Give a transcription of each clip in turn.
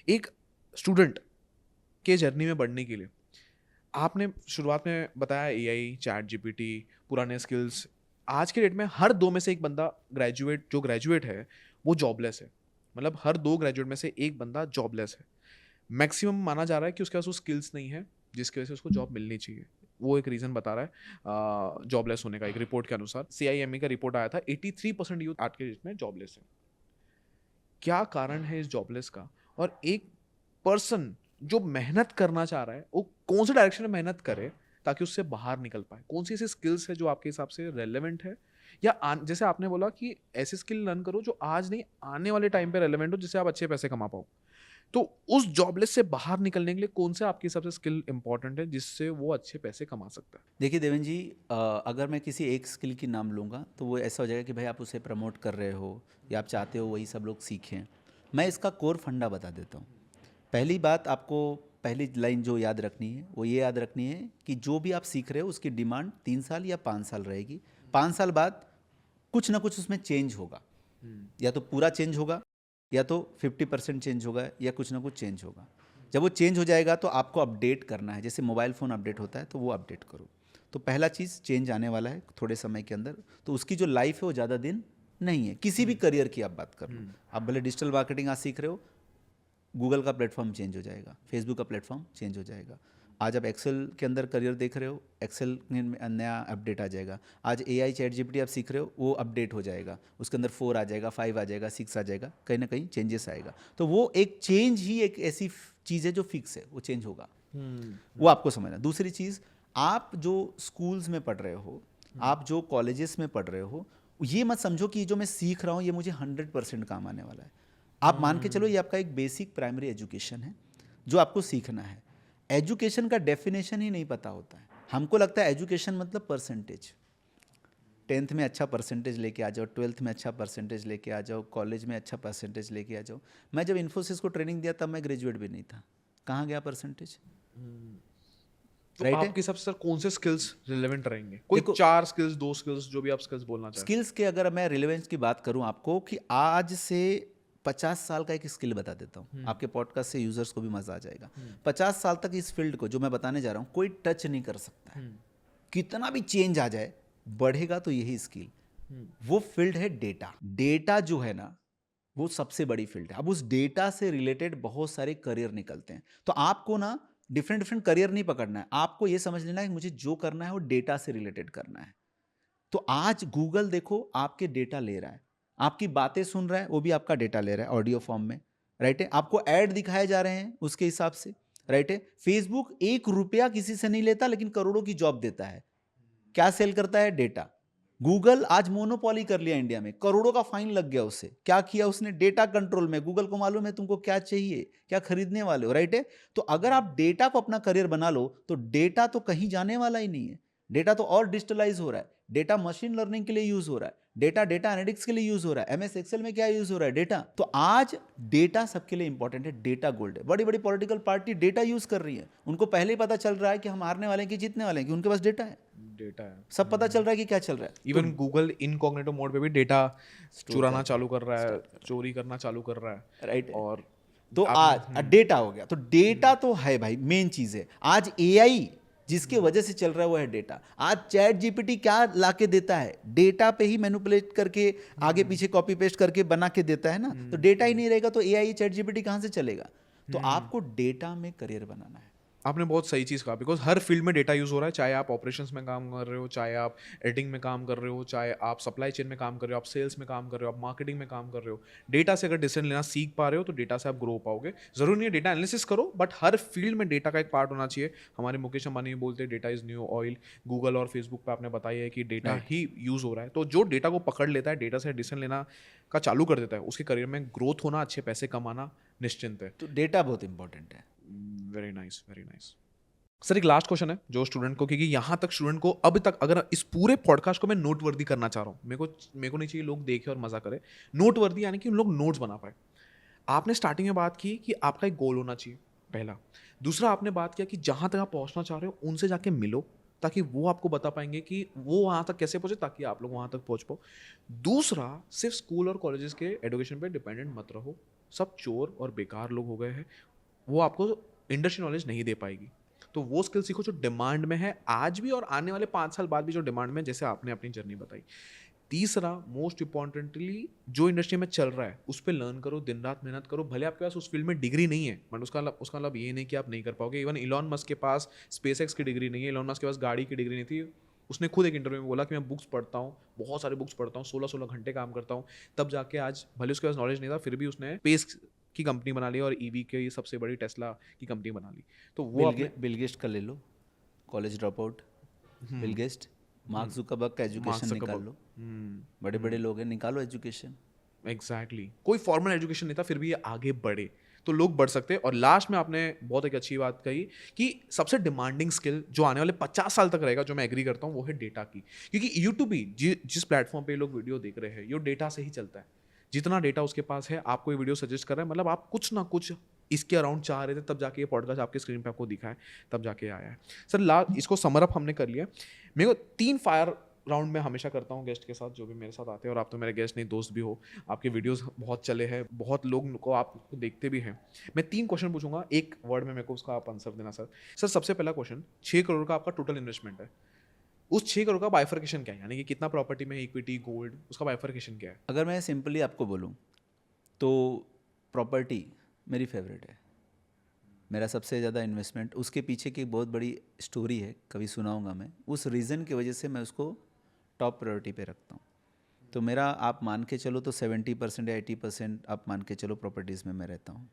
एक स्टूडेंट के जर्नी में बढ़ने के लिए आपने शुरुआत में बताया एआई, चैट जीपीटी, पुराने स्किल्स। आज के डेट में हर दो में से एक बंदा जो ग्रेजुएट है वो जॉबलेस है। मतलब हर दो ग्रेजुएट में से एक बंदा जॉबलेस है। मैक्सिमम माना जा रहा है कि उसके पास वो स्किल्स नहीं है जिसकी वजह से उसको जॉब मिलनी चाहिए। वो एक रीज़न बता रहा है जॉबलेस होने का। एक रिपोर्ट के अनुसार CIME का रिपोर्ट आया था, 83% यूथ आज के डेट में जॉबलेस है। क्या कारण है इस जॉबलेस का? और एक पर्सन जो मेहनत करना चाह रहा है वो कौन से डायरेक्शन में मेहनत करे ताकि उससे बाहर निकल पाए? कौन सी ऐसी स्किल्स है जो आपके हिसाब से रेलेवेंट है? या जैसे आपने बोला कि ऐसी स्किल लर्न करो जो आज नहीं आने वाले टाइम पे रेलेवेंट हो, जिससे आप अच्छे पैसे कमा पाओ। तो उस जॉबलेस से बाहर निकलने के लिए कौन से आपके हिसाब से स्किल इंपॉर्टेंट है जिससे वो अच्छे पैसे कमा सकता है? देखिए देवेंद्र जी, अगर मैं किसी एक स्किल की नाम लूँगा तो वो ऐसा हो जाएगा कि भाई आप उसे प्रमोट कर रहे हो या आप चाहते हो वही सब लोग सीखें। मैं इसका कोर फंडा बता देता हूँ। पहली बात, आपको पहली लाइन जो याद रखनी है वो ये याद रखनी है कि जो भी आप सीख रहे हो उसकी डिमांड 3 साल या 5 साल रहेगी। 5 साल बाद कुछ ना कुछ उसमें चेंज होगा, या तो पूरा चेंज होगा या तो 50% चेंज होगा या कुछ ना कुछ चेंज होगा। जब वो चेंज हो जाएगा तो आपको अपडेट करना है, जैसे मोबाइल फ़ोन अपडेट होता है तो वो अपडेट करो। तो पहला चीज़, चेंज आने वाला है थोड़े समय के अंदर, तो उसकी जो लाइफ है वो ज़्यादा दिन नहीं है। किसी भी करियर की आप बात कर लो, आप भले डिजिटल मार्केटिंग आज सीख रहे हो, गूगल का प्लेटफॉर्म चेंज हो जाएगा, फेसबुक का प्लेटफॉर्म चेंज हो जाएगा। आज आप एक्सेल के अंदर करियर देख रहे हो, एक्सेल में नया अपडेट आ जाएगा। आज एआई चैट जीपीटी आप सीख रहे हो, वो अपडेट हो जाएगा, उसके अंदर 4 आ जाएगा, 5 आ जाएगा, 6 आ जाएगा, कहीं ना कहीं चेंजेस आएगा। तो वो एक चेंज ही एक ऐसी चीज़ है जो फिक्स है, वो चेंज होगा। वो आपको समझना। दूसरी चीज़, आप जो स्कूल्स में पढ़ रहे हो, आप जो कॉलेजेस में पढ़ रहे हो, ये मत समझो कि जो मैं सीख रहा हूँ ये मुझे 100% काम आने वाला है। आप मान के चलो ये आपका एक बेसिक प्राइमरी एजुकेशन है जो आपको सीखना है। एजुकेशन का डेफिनेशन ही नहीं पता होता है। हमको लगता है एजुकेशन मतलब परसेंटेज, 10th में अच्छा परसेंटेज लेके आ जाओ, 12th में अच्छा परसेंटेज लेके आ जाओ, कॉलेज में अच्छा परसेंटेज लेके आ जाओ। मैं जब इन्फोसिस को ट्रेनिंग दिया तब मैं ग्रेजुएट भी नहीं था, कहाँ गया परसेंटेज? तो राइट है। आपके हिसाब से सर कौन से स्किल्स रिलेवेंट रहेंगे? कोई देखो, 4 स्किल्स, 2 स्किल्स, जो भी आप स्किल्स बोलना चाहें। स्किल्स के अगर मैं रिलेवेंस की बात करूं आपको, कि आज से 50 साल का एक स्किल बता देता हूं, आपके पॉडकास्ट से यूजर्स को भी मजा आ जाएगा। 50 साल तक इस फील्ड को जो मैं बताने जा रहा हूं कोई टच नहीं कर सकता है। कितना भी चेंज आ जाए, बढ़ेगा तो यही स्किल। वो फील्ड है डेटा। डेटा जो है ना, वो सबसे बड़ी फील्ड है। अब उस डेटा से रिलेटेड बहुत सारे करियर निकलते हैं। तो आपको ना डिफरेंट डिफरेंट करियर नहीं पकड़ना है, आपको ये समझ लेना है कि मुझे जो करना है वो डेटा से रिलेटेड करना है। तो आज गूगल देखो आपके डेटा ले रहा है, आपकी बातें सुन रहा है, वो भी आपका डेटा ले रहा है ऑडियो फॉर्म में। राइट है। आपको ऐड दिखाए जा रहे हैं उसके हिसाब से। राइट है। फेसबुक 1 रुपया किसी से नहीं लेता लेकिन करोड़ों की जॉब देता है। क्या सेल करता है? डेटा। गूगल आज मोनोपोली कर लिया इंडिया में, करोड़ों का फाइन लग गया उससे। क्या किया उसने? डेटा कंट्रोल में। गूगल को मालूम है तुमको क्या चाहिए, क्या खरीदने वाले हो। राइट है। तो अगर आप डेटा को अपना करियर बना लो तो डेटा तो कहीं जाने वाला ही नहीं है। डेटा तो और डिजिटलाइज हो रहा है, डेटा मशीन लर्निंग के लिए यूज हो रहा है, डेटा डेटा एनालिटिक्स के लिए यूज हो रहा है, MS एक्सेल में क्या यूज हो रहा है? डेटा। तो आज डेटा सबके लिए इंपॉर्टेंट है, डेटा गोल्ड है। बड़ी बड़ी पॉलिटिकल पार्टी डेटा यूज कर रही है, उनको पहले ही पता चल रहा है कि हम हारने वाले हैं कि जीतने वाले हैं, कि उनके पास डेटा है। डेटा है। सब पता चल रहा है कि क्या चल रहा है। तो इवन गूगल इनकॉग्निटो मोड पे भी डेटा स्टोर चुराना कर रहा चालू कर रहा है, है, चोरी करना चालू कर रहा है। राइट है। और तो आपने आज डेटा हो गया, तो डेटा तो है भाई, मेन चीज है। आज AI जिसके वजह से चल रहा है वो है डेटा। आज चैट जीपीटी क्या लाके देता है? डेटा पे ही मैनिपुलेट करके आगे पीछे कॉपी पेस्ट करके बना के देता है ना। तो डेटा ही नहीं रहेगा तो AI चैट जीपीटी कहां से चलेगा? तो आपको डेटा में करियर बनाना है। आपने बहुत सही चीज़ कहा, बिकॉज हर फील्ड में डेटा यूज़ हो रहा है। चाहे आप ऑपरेशंस में काम कर रहे हो, चाहे आप एडिटिंग में काम कर रहे हो, चाहे आप सप्लाई चेन में काम कर रहे हो, आप सेल्स में काम कर रहे हो, आप मार्केटिंग में काम कर रहे हो। डेटा से अगर डिसीजन लेना सीख पा रहे हो तो डेटा से आप ग्रो पाओगे। ज़रूरी नहीं है डेटा एनालिसिस करो, बट हर फील्ड में डेटा का एक पार्ट होना चाहिए। हमारे मुकेश अंबानी भी बोलते हैं data is new oil. Google और फेसबुक पे आपने बताया है कि डेटा Right. ही यूज़ हो रहा है। तो जो डेटा को पकड़ लेता है, डेटा से डिसीजन लेना का चालू कर देता है, उसके करियर में ग्रोथ होना, अच्छे पैसे कमाना निश्चिंत है। तो डेटा बहुत इंपॉर्टेंट है। Very nice, very nice. Sir एक लास्ट क्वेश्चन है जो स्टूडेंट को, क्योंकि यहाँ तक स्टूडेंट को अब तक, अगर इस पूरे पॉडकास्ट को मैं नोटवर्दी करना चाह रहा हूँ, मेरे को नहीं चाहिए लोग देखें और मजा करें। नोटवर्दी यानी कि उन लोग नोट्स बना पाए। आपने स्टार्टिंग में बात की कि आपका एक गोल होना चाहिए, पहला। दूसरा, आपने बात किया कि जहाँ तक आप पहुँचना चाह रहे हो उनसे जाके मिलो, ताकि वो आपको बता पाएंगे कि वो वहाँ तक कैसे पहुँचे, ताकि आप लोग वहाँ तक पहुँच पाओ। दूसरा, सिर्फ स्कूल और कॉलेजेस के एजुकेशन पे डिपेंडेंट मत रहो, सब चोर और बेकार लोग हो गए हैं, वो आपको इंडस्ट्री नॉलेज नहीं दे पाएगी। तो वो स्किल सीखो जो डिमांड में है आज भी और आने वाले 5 साल बाद भी जो डिमांड में है, जैसे आपने अपनी जर्नी बताई। तीसरा मोस्ट इंपॉर्टेंटली जो इंडस्ट्री में चल रहा है उस पर लर्न करो, दिन रात मेहनत करो, भले आपके पास उस फील्ड में डिग्री नहीं है, बट उसका मतलब ये नहीं कि आप नहीं कर पाओगे। इवन इलॉन मस्क के पास स्पेसएक्स की डिग्री नहीं है, इलॉन मस्क के पास गाड़ी की डिग्री नहीं थी, उसने खुद एक इंटरव्यू में बोला कि मैं बुक्स पढ़ता हूँ, बहुत सारे बुक्स पढ़ता हूँ, 16-16 घंटे काम करता हूँ, तब जाके आज भले उसके पास नॉलेज नहीं था फिर भी उसने स्पेस की कंपनी बना ली और ईवी के सबसे बड़ी टेस्ला की कंपनी बना ली। तो वो अपने बिल गेट्स का ले लो, college drop out, Bill Gates, Mark Zuckerberg का एजुकेशन मार्क्स निकाल लो, बड़े बड़े लोग हैं, निकालो एजुकेशन। एग्जैक्टली कोई फॉर्मल एजुकेशन नहीं था फिर भी ये आगे बढ़े, तो लोग बढ़ सकते हैं। और लास्ट में आपने बहुत एक अच्छी बात कही कि सबसे डिमांडिंग स्किल जो आने वाले 50 साल तक रहेगा, जो मैं एग्री करता हूँ, वो है डेटा की। क्योंकि यूट्यूब भी जिस प्लेटफॉर्म पे लोग वीडियो देख रहे हैं ये डेटा से ही चलता है। जितना डेटा उसके पास है आपको ये वीडियो सजेस्ट कर रहा है, मतलब आप कुछ ना कुछ इसके अराउंड चाह रहे थे, तब जाके ये पॉडकास्ट आपके स्क्रीन पे आपको दिखा है, तब जाके आया है। सर इसको समरअप हमने कर लिया। मेरे को 3 फायर राउंड में हमेशा करता हूँ गेस्ट के साथ जो भी मेरे साथ आते हैं, और आप तो मेरे गेस्ट नहीं दोस्त भी हो, आपके वीडियोस बहुत चले हैं, बहुत लोग को आप देखते भी हैं। मैं 3 क्वेश्चन पूछूंगा, एक वर्ड में मेरे को उसका आप आंसर देना सर। सर सबसे पहला क्वेश्चन, 6 करोड़ का आपका टोटल इन्वेस्टमेंट है, उस 6 करोड़ का बाइफर्केशन क्या है, यानी कि कितना प्रॉपर्टी में इक्विटी गोल्ड, उसका बाइफर्केशन क्या है? अगर मैं सिंपली आपको बोलूँ तो प्रॉपर्टी मेरी फेवरेट है, मेरा सबसे ज़्यादा इन्वेस्टमेंट, उसके पीछे की एक बहुत बड़ी स्टोरी है, कभी सुनाऊंगा मैं, उस रीज़न की वजह से मैं उसको टॉप प्रायोरिटी पे रखता हूँ। तो मेरा आप मान के चलो तो 70% या 80% आप मान के चलो प्रॉपर्टीज़ में मैं रहता हूँ,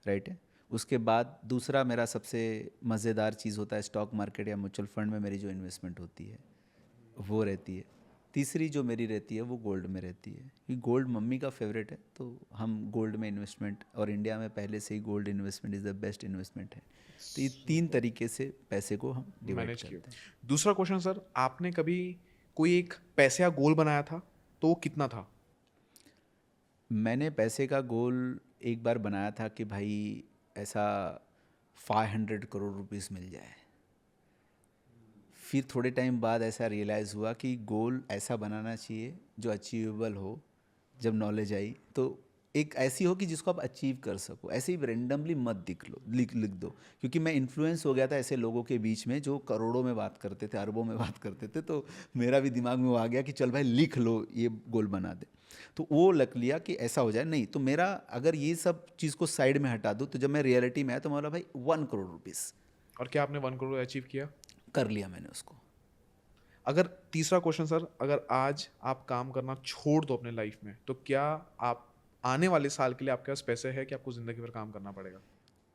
राइट है। उसके बाद दूसरा मेरा सबसे मज़ेदार चीज़ होता है स्टॉक मार्केट या म्यूचुअल फंड में मेरी जो इन्वेस्टमेंट होती है वो रहती है। तीसरी जो मेरी रहती है वो गोल्ड में रहती है, क्योंकि गोल्ड मम्मी का फेवरेट है, तो हम गोल्ड में इन्वेस्टमेंट, और इंडिया में पहले से ही gold investment is the best investment है। तो ये 3 तरीके से पैसे को हम डिवाइड मैनेज करते किया। हैं। दूसरा क्वेश्चन सर, आपने कभी कोई एक पैसे या गोल बनाया था तो वो कितना था? मैंने पैसे का गोल एक बार बनाया था कि भाई ऐसा 500 करोड़ रुपीस मिल जाए। फिर थोड़े टाइम बाद ऐसा रियलाइज़ हुआ कि गोल ऐसा बनाना चाहिए जो अचीवेबल हो। जब नॉलेज आई तो एक ऐसी हो कि जिसको आप अचीव कर सको, ऐसे ही रेंडमली मत लिख दो। क्योंकि मैं इन्फ्लुएंस हो गया था ऐसे लोगों के बीच में जो करोड़ों में बात करते थे, अरबों में बात करते थे, तो मेरा भी दिमाग में वो आ गया कि चल भाई लिख लो, ये गोल बना दे। तो वो लग लिया कि ऐसा हो जाए। नहीं तो मेरा अगर ये सब चीज़ को साइड में हटा दूँ तो जब मैं रियलिटी में आया तो मैं बोला भाई 1 करोड़ रुपीज़ और क्या आपने 1 करोड़ अचीव किया? कर लिया मैंने उसको। अगर तीसरा क्वेश्चन सर, अगर आज आप काम करना छोड़ दो अपने लाइफ में, तो क्या आप आने वाले साल के लिए आपके पास पैसे है कि आपको ज़िंदगी भर काम करना पड़ेगा?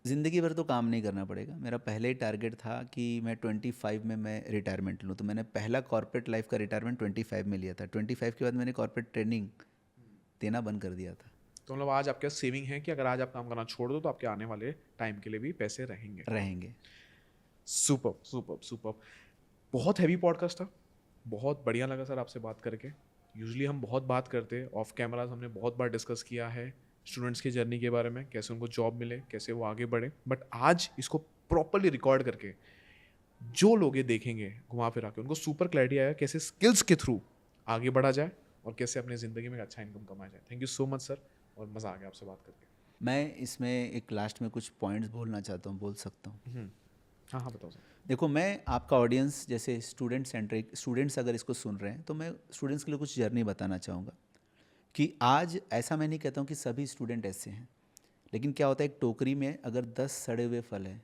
ज़िंदगी भर तो काम नहीं करना पड़ेगा। मेरा पहले ही टारगेट था कि मैं 25 में मैं रिटायरमेंट लूँ, तो मैंने पहला कॉर्पोरेट लाइफ का रिटायरमेंट 25 में लिया था। 25 के बाद मैंने कॉर्पोरेट ट्रेनिंग देना बंद कर दिया था। तो मतलब आज आपके पास सेविंग है कि अगर आज आप काम करना छोड़ दो तो आपके आने वाले टाइम के लिए भी पैसे रहेंगे। रहेंगे। Super super super. बहुत हैवी पॉडकास्ट था, बहुत बढ़िया लगा सर आपसे बात करके। यूजुअली हम बहुत बात करते हैं ऑफ कैमराज, हमने बहुत बार डिस्कस किया है स्टूडेंट्स की जर्नी के बारे में, कैसे उनको जॉब मिले, कैसे वो आगे बढ़े, बट आज इसको प्रॉपरली रिकॉर्ड करके जो लोग ये देखेंगे घुमा फिरा के, उनको सुपर क्लैरिटी आएगा कैसे स्किल्स के थ्रू आगे बढ़ा जाए और कैसे अपनी ज़िंदगी में एक अच्छा इनकम कमाया जाए। Thank you so much sir, और मज़ा आ गया आपसे बात करके। मैं इसमें एक लास्ट में कुछ पॉइंट्स बोलना चाहता हूँ, बोल सकता हूँ? हाँ हाँ बताओ सर। देखो, मैं आपका ऑडियंस जैसे स्टूडेंट सेंट्रिक, स्टूडेंट्स अगर इसको सुन रहे हैं तो मैं स्टूडेंट्स के लिए कुछ जर्नी बताना चाहूँगा कि आज ऐसा मैं नहीं कहता हूँ कि सभी स्टूडेंट ऐसे हैं, लेकिन क्या होता है, एक टोकरी में अगर 10 सड़े हुए फल हैं,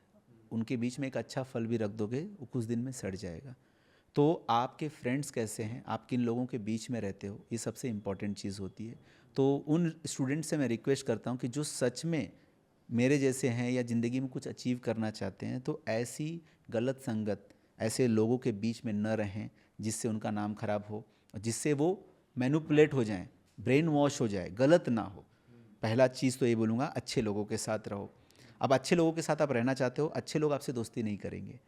उनके बीच में एक अच्छा फल भी रख दोगे, वो कुछ दिन में सड़ जाएगा। तो आपके फ्रेंड्स कैसे हैं, आप किन लोगों के बीच में रहते हो, ये सबसे इम्पॉर्टेंट चीज़ होती है। तो उन स्टूडेंट से मैं रिक्वेस्ट करता हूँ कि जो सच में मेरे जैसे हैं या ज़िंदगी में कुछ अचीव करना चाहते हैं, तो ऐसी गलत संगत, ऐसे लोगों के बीच में न रहें जिससे उनका नाम खराब हो, जिससे वो मैनिपुलेट हो जाएं, ब्रेन वॉश हो जाए, गलत ना हो। पहला चीज़ तो ये बोलूँगा, अच्छे लोगों के साथ रहो। अब अच्छे लोगों के साथ आप रहना चाहते हो, अच्छे लोग आपसे दोस्ती नहीं करेंगे,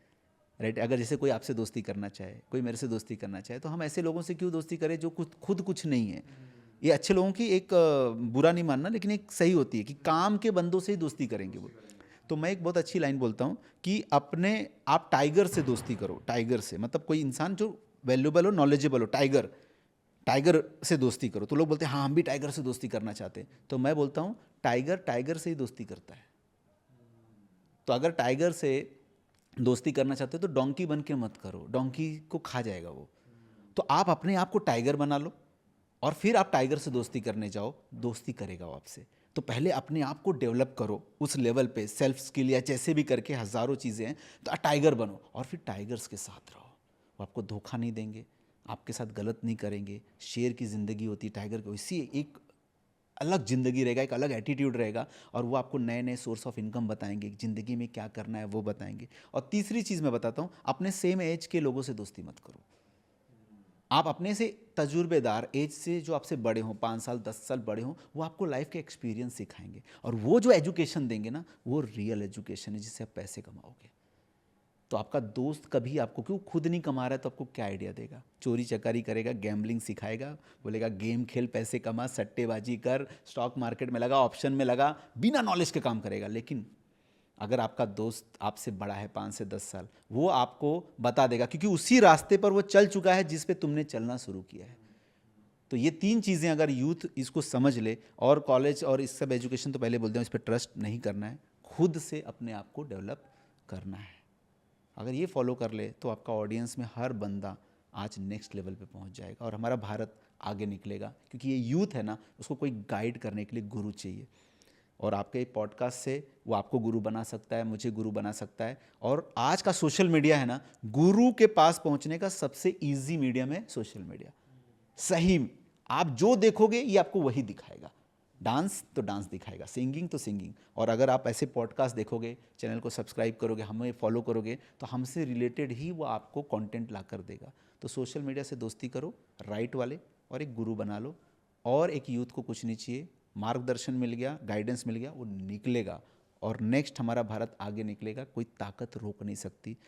राइट। अगर जैसे कोई आपसे दोस्ती करना चाहे, कोई मेरे से दोस्ती करना चाहे, तो हम ऐसे लोगों से क्यों दोस्ती करें जो खुद कुछ नहीं है। ये अच्छे लोगों की एक बुरा नहीं मानना, लेकिन एक सही होती है कि काम के बंदों से ही दोस्ती करेंगे वो। तो मैं एक बहुत अच्छी लाइन बोलता हूँ कि अपने आप टाइगर से दोस्ती करो। टाइगर से मतलब कोई इंसान जो वैल्यूबल हो, नॉलेजेबल हो। टाइगर टाइगर से दोस्ती करो, तो लोग बोलते हैं हाँ हम भी टाइगर से दोस्ती करना चाहते हैं। तो मैं बोलता हूँ टाइगर टाइगर से ही दोस्ती करता है। तो अगर टाइगर से दोस्ती करना चाहते हो तो डोंकी बन के मत करो, डोंकी को खा जाएगा वो। तो आप अपने आप को टाइगर बना लो और फिर आप टाइगर से दोस्ती करने जाओ, दोस्ती करेगा वो आपसे। तो पहले अपने आप को डेवलप करो उस लेवल पे, सेल्फ स्किल या जैसे भी करके हज़ारों चीज़ें हैं, तो टाइगर बनो और फिर टाइगर्स के साथ रहो। वो आपको धोखा नहीं देंगे, आपके साथ गलत नहीं करेंगे। शेर की ज़िंदगी होती है, टाइगर की वैसी एक अलग ज़िंदगी रहेगा, एक अलग एटीट्यूड रहेगा, और वो आपको नए नए सोर्स ऑफ इनकम बताएंगे, ज़िंदगी में क्या करना है वो बताएंगे। और तीसरी चीज़ मैं बताता हूँ, अपने सेम एज के लोगों से दोस्ती मत करो। आप अपने से तजुर्बेदार एज से जो आपसे बड़े हों, 5 साल 10 साल बड़े हों, वो आपको लाइफ के एक्सपीरियंस सिखाएंगे, और वो जो एजुकेशन देंगे ना, वो रियल एजुकेशन है जिससे आप पैसे कमाओगे। तो आपका दोस्त कभी आपको, क्यों खुद नहीं कमा रहा है तो आपको क्या आइडिया देगा? चोरी चकारी करेगा, गैम्बलिंग सिखाएगा, बोलेगा गेम खेल, पैसे कमा, सट्टेबाजी कर, स्टॉक मार्केट में लगा, ऑप्शन में लगा, बिना नॉलेज के काम करेगा। लेकिन अगर आपका दोस्त आपसे बड़ा है 5 से 10 साल, वो आपको बता देगा, क्योंकि उसी रास्ते पर वो चल चुका है जिस पे तुमने चलना शुरू किया है। तो ये 3 चीज़ें अगर यूथ इसको समझ ले, और कॉलेज और इस सब एजुकेशन तो पहले बोलते हैं इस पर ट्रस्ट नहीं करना है, खुद से अपने आप को डेवलप करना है। अगर ये फॉलो कर ले तो आपका ऑडियंस में हर बंदा आज नेक्स्ट लेवल पे पहुंच जाएगा और हमारा भारत आगे निकलेगा। क्योंकि ये यूथ है ना, उसको कोई गाइड करने के लिए गुरु चाहिए, और आपके पॉडकास्ट से वो आपको गुरु बना सकता है, मुझे गुरु बना सकता है। और आज का सोशल मीडिया है ना, गुरु के पास पहुंचने का सबसे इजी मीडियम है सोशल मीडिया। सही, आप जो देखोगे ये आपको वही दिखाएगा। डांस तो डांस दिखाएगा, सिंगिंग तो सिंगिंग। और अगर आप ऐसे पॉडकास्ट देखोगे, चैनल को सब्सक्राइब करोगे, हमें फॉलो करोगे, तो हमसे रिलेटेड ही वो आपको कंटेंट ला कर देगा। तो सोशल मीडिया से दोस्ती करो, राइट वाले, और एक गुरु बना लो। और एक यूथ को कुछ नहीं चाहिए, मार्गदर्शन मिल गया, गाइडेंस मिल गया, वो निकलेगा और नेक्स्ट हमारा भारत आगे निकलेगा। कोई ताकत रोक नहीं सकती।